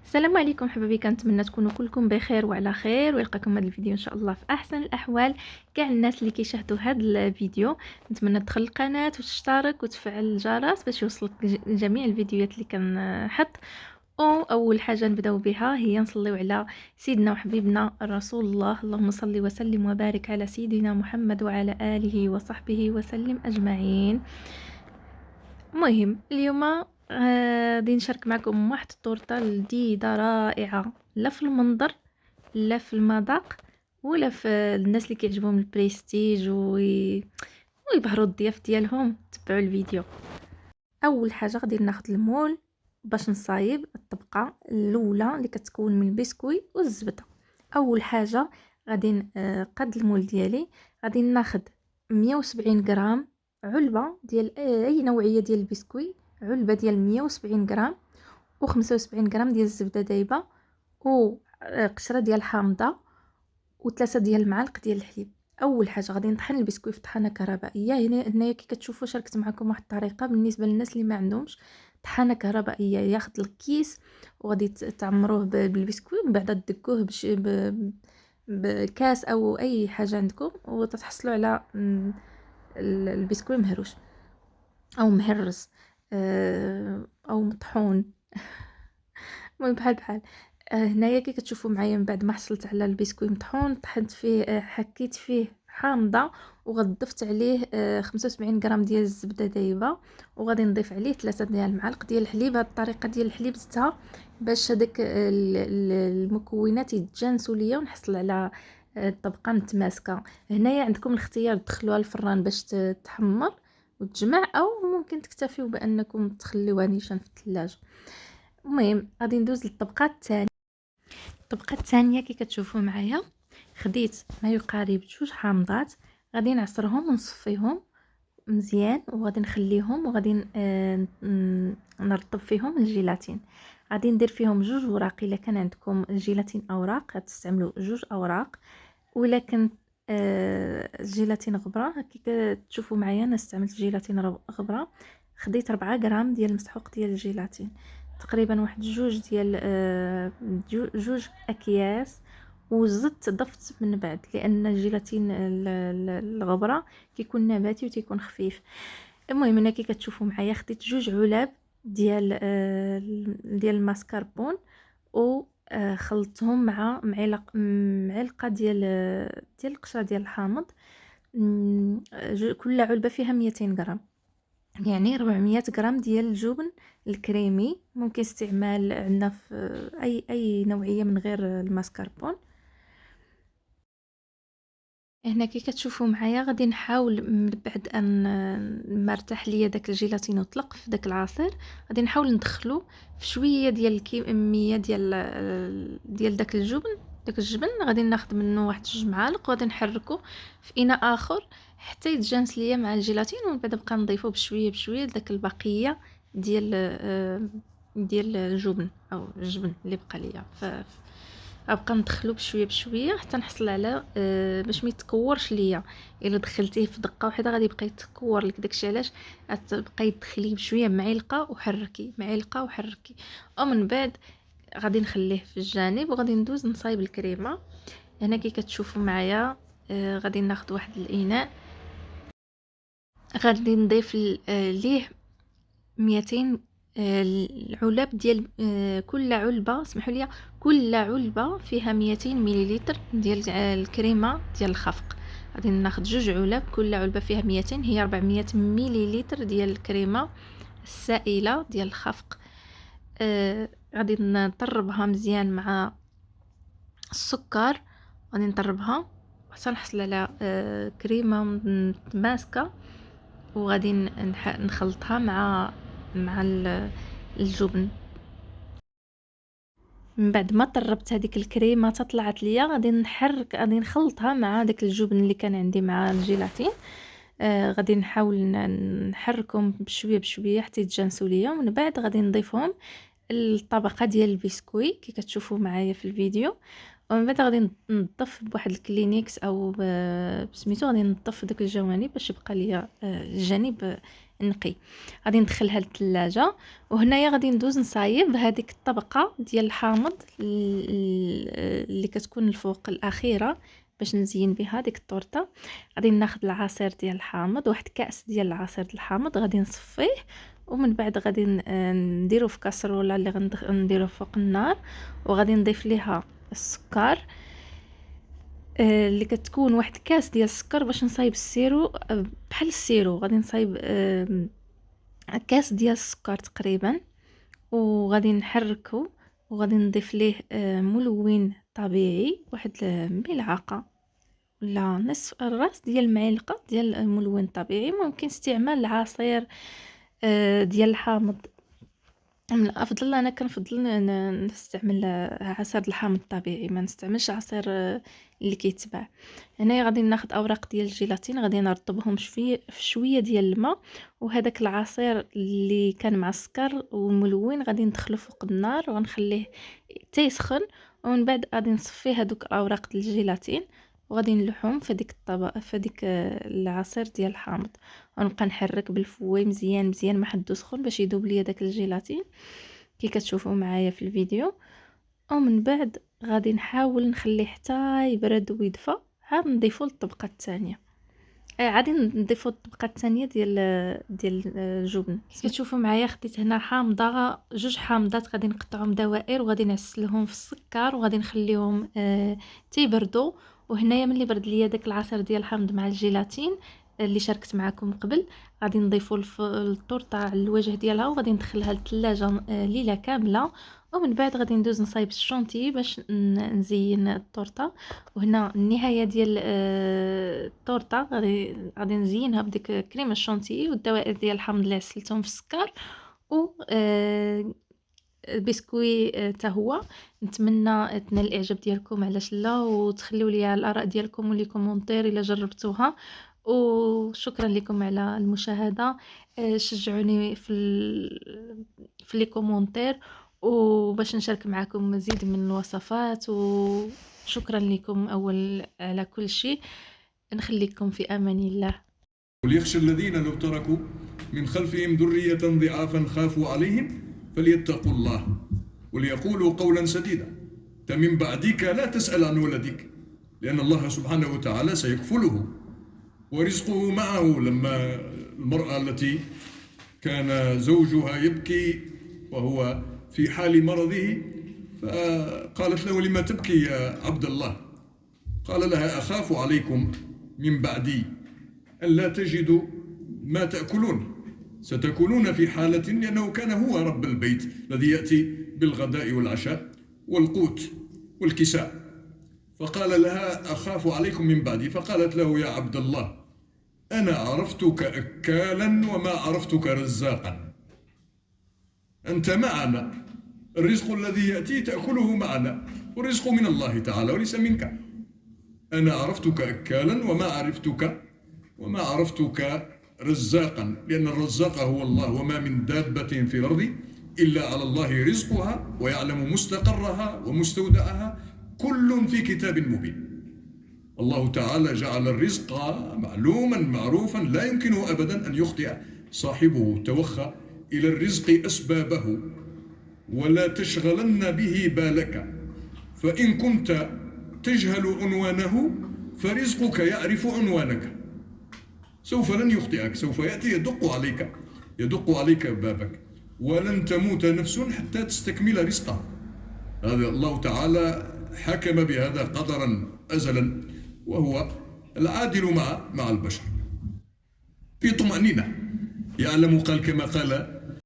السلام عليكم حبايبي، كنتمنى تكونوا كلكم بخير وعلى خير، ويلقاكم هذا الفيديو ان شاء الله في احسن الاحوال. كاع الناس اللي كيشاهدوا هذا الفيديو نتمنى تدخل القناه وتشترك وتفعل الجرس باش يوصلك جميع الفيديوهات اللي كنحط. اول حاجه نبداو بها هي نصليو على سيدنا وحبيبنا رسول الله، اللهم صل وسلم وبارك على سيدنا محمد وعلى اله وصحبه وسلم اجمعين. المهم اليوم غادي نشارك معكم واحد الطورطه لذيذه رائعه، لا في المنظر لا في المذاق ولا في الناس اللي كيعجبهم البريستيج ويبهروا الضياف ديالهم. تبعوا الفيديو. اول حاجه غادي ناخذ المول باش نصايب الطبقه الاولى اللي كتكون من البسكوي والزبده. اول حاجه غادي قد المول ديالي غادي ناخذ 170 غرام علبه ديال اي نوعيه ديال البسكوي، علبه ديال 170 غرام و75 غرام ديال الزبده دايبه وقشره ديال الحامضه و3 ديال المعالق ديال الحليب. اول حاجه غادي نطحن البسكويت في طحانه كهربائيه. هنايا كي كتشوفوا شاركت معكم واحد الطريقه بالنسبه للناس اللي ما عندهمش طحانه كهربائيه. ياخذ الكيس وغادي تعمروه بالبسكوي ومن بعد تدكوه بكاس او اي حاجه عندكم وتتحصلوا على البسكوي مهروش او مهرس او مطحون. المهم بحال هنايا كي كتشوفوا معايا من بعد ما حصلت على البسكوي مطحون طحنت فيه حكيت فيه حامضه وغضفت عليه 75 غرام ديال الزبده دايبه وغادي نضيف عليه 3 ديال المعالق ديال الحليب. هاد الطريقه ديال الحليب زدتها باش هذاك المكونات يتجانسوا ليا ونحصل على الطبقه متماسكه. هنايا عندكم الاختيار تدخلوها الفران باش تحمر وتجمع، او ممكن تكتفيوا بانكم تخليوها نيشان في الثلاجه. المهم غادي ندوز للطبقه الثانيه. الطبقه الثانيه كي كتشوفوا معايا خديت ما يقارب 2 حامضات، غادي نعصرهم ونصفيهم مزيان وغادي نخليهم وغادي نرطب فيهم الجيلاتين. غادي ندير فيهم 2 وراق. الا كان عندكم الجيلاتين اوراق غتستعملوا 2 اوراق، ولكن الجيلاتين غبره كي كتشوفوا معايا انا استعملت جيلاتين غبره. خديت 4 غرام ديال المسحوق ديال الجيلاتين، تقريبا واحد 2 ديال 2 اكياس، وزدت ضفت من بعد لان الجيلاتين الغبره كيكون نباتي وتيكون خفيف. المهم هنا كي كتشوفوا معايا خديت 2 علاب ديال الماسكربون و خلطتهم مع معلقه ديال القشره ديال الحامض. كل علبه فيها 200 غرام، يعني 400 غرام ديال الجبن الكريمي. ممكن استعمال عندنا في اي نوعيه من غير الماسكربون. هنا كي كتشوفوا معايا غادي نحاول من بعد ان ما ارتاح ليا داك الجيلاتين وطلق في داك العصير غادي نحاول ندخلو في شويه ديال الكميه ديال داك الجبن. غادي ناخذ منه واحد 2 معالق وغادي نحركو في اناء اخر حتى يتجانس ليا مع الجيلاتين، ومن بعد نبقى نضيفو بشويه بشويه داك البقيه ديال الجبن او الجبن اللي بقى ليا. غنبقى ندخلو بشويه بشويه حتى نحصل على باش ما يتكورش ليا. الا دخلتيه في دقه واحده غادي يبقى يتكور لك، داكشي علاش غتبقاي تدخليه بشويه معلقه وحركي معلقه وحركي. ومن بعد غادي نخليه في الجانب وغادي ندوز نصايب الكريمه. هنا كي كتشوفوا معايا غادي ناخذ واحد الاناء، غادي نضيف ليه 200 العلب ديال كل علبه، اسمحوا لي، كل علبه فيها 200 مليلتر ديال الكريمه ديال الخفق. غادي ناخذ 2 علب كل علبه فيها 200، هي 400 مليلتر ديال الكريمه السائله ديال الخفق. غادي نطربها مزيان مع السكر، غادي نطربها حتى نحصل على كريمه متماسكه، وغادي نخلطها مع الجبن. من بعد ما طربت هذيك الكريمه طلعت ليا غادي نخلطها مع داك الجبن اللي كان عندي مع الجيلاتين. غادي نحاول نحركهم بشويه بشويه حتى يتجانسوا ليا، ومن بعد غادي نضيفهم الطبقه ديال البسكوي كي كتشوفوا معايا في الفيديو. ومن بعد غادي نضف بواحد الكلينكس او بسميتو، غادي نضف داك الجوانب باش يبقى ليا الجانب نقي. غادي ندخلها للثلاجة، وهنايا غادي ندوز نصايب هذيك الطبقة ديال الحامض اللي كتكون الفوق الأخيرة باش نزين بها ديك التورته. غادي ناخذ العصير ديال الحامض، واحد كأس ديال العصير ديال الحامض غادي نصفيه، ومن بعد غادي نديرو في كاسرولة اللي غنديرو فوق النار، وغادي نضيف ليها السكر اللي كتكون واحد كاس ديال السكر باش نصايب السيرو. بحال السيرو غادي نصايب كاس ديال السكر تقريبا، وغادي نحركو، وغادي نضيف ليه ملون طبيعي، واحد ملعقه ولا نصف الراس ديال المعلقه ديال الملون طبيعي. ممكن استعمال العصير ديال الحامض. من الافضل، انا كنفضل نستعمل عصير الحامض الطبيعي، ما نستعملش عصير اللي كيتباع. هنايا غادي ناخذ اوراق ديال الجيلاتين، غادي نرطبهم في شويه ديال الماء، وهذاك العصير اللي كان مع السكر والملون غادي ندخلو فوق النار ونخليه تيسخن، ومن بعد غادي نصفي هذوك اوراق ديال الجيلاتين، وغادي نلوحهم في ديك الطبق، في ديك العصير ديال الحامض، ونبقى نحرك بالفوي مزيان مزيان ما حدو سخون باش يذوب ليا داك الجيلاتين كي كتشوفوا معايا في الفيديو. ومن بعد غادي نحاول نخليه حتى يبرد ويدفى، عاد نضيفو للطبقه الثانيه. عادي نضيفو الطبقه الثانيه ديال الجبن. كتشوفوا معايا خديت هنا حامضه، جوج حامضات غادي نقطعهم دوائر، وغادي نعسلهم في السكر، وغادي نخليهم تيبردوا. وهنايا ملي برد ليا داك العصير ديال الحامض مع الجيلاتين اللي شاركت معكم قبل، غادي نضيفوا الطورطه على الوجه ديالها، وغادي ندخلها للثلاجه ليله كامله، ومن بعد غادي ندوز نصايب الشونتي باش نزين الطورطه. وهنا النهايه ديال الطورطه غادي نزينها بديك كريمه الشونتي والدوائر ديال الحامض اللي عسلتهم في السكر، و البسكوي حتى هو. نتمنى تنال الاعجاب ديالكم، علاش لا، وتخليو لي الاراء ديالكم ولي كومونتير الا جربتوها. وشكرا لكم على المشاهده. شجعوني في لي كومونتير، وباش نشارك معكم مزيد من الوصفات. وشكرا لكم اول على كل شيء. نخليكم في امان الله. وليخشى الذين لو تركوا من خلفهم ذرية ضعافا خافوا عليهم فليتقوا الله وليقولوا قولا سديدا. من بعدك لا تسأل عن ولدك، لأن الله سبحانه وتعالى سيكفله ورزقه معه. لما المرأة التي كان زوجها يبكي وهو في حال مرضه، فقالت له: لما تبكي يا عبد الله؟ قال لها: أخاف عليكم من بعدي أن لا تجدوا ما تأكلون، ستكونون في حالة، لأنه كان هو رب البيت الذي يأتي بالغداء والعشاء والقوت والكساء. فقال لها: أخاف عليكم من بعدي. فقالت له: يا عبد الله، أنا عرفتك أكالا وما عرفتك رزاقا، أنت معنا، الرزق الذي يأتي تأكله معنا، والرزق من الله تعالى وليس منك. أنا عرفتك أكالا وما عرفتك رزاقا، لأن الرزاق هو الله، وما من دابة في الأرض إلا على الله رزقها ويعلم مستقرها ومستودعها، كل في كتاب مبين. الله تعالى جعل الرزق معلوما معروفا لا يمكنه أبدا أن يخطئ صاحبه. توخى إلى الرزق أسبابه ولا تشغلن به بالك، فإن كنت تجهل عنوانه فرزقك يعرف عنوانك، سوف لن يخطئك، سوف يأتي يدق عليك بابك، ولن تموت نفس حتى تستكمل رزقها. هذا الله تعالى حكم بهذا قدرا أزلا، وهو العادل مع البشر في طمأنينة. يعلم، قال كما قال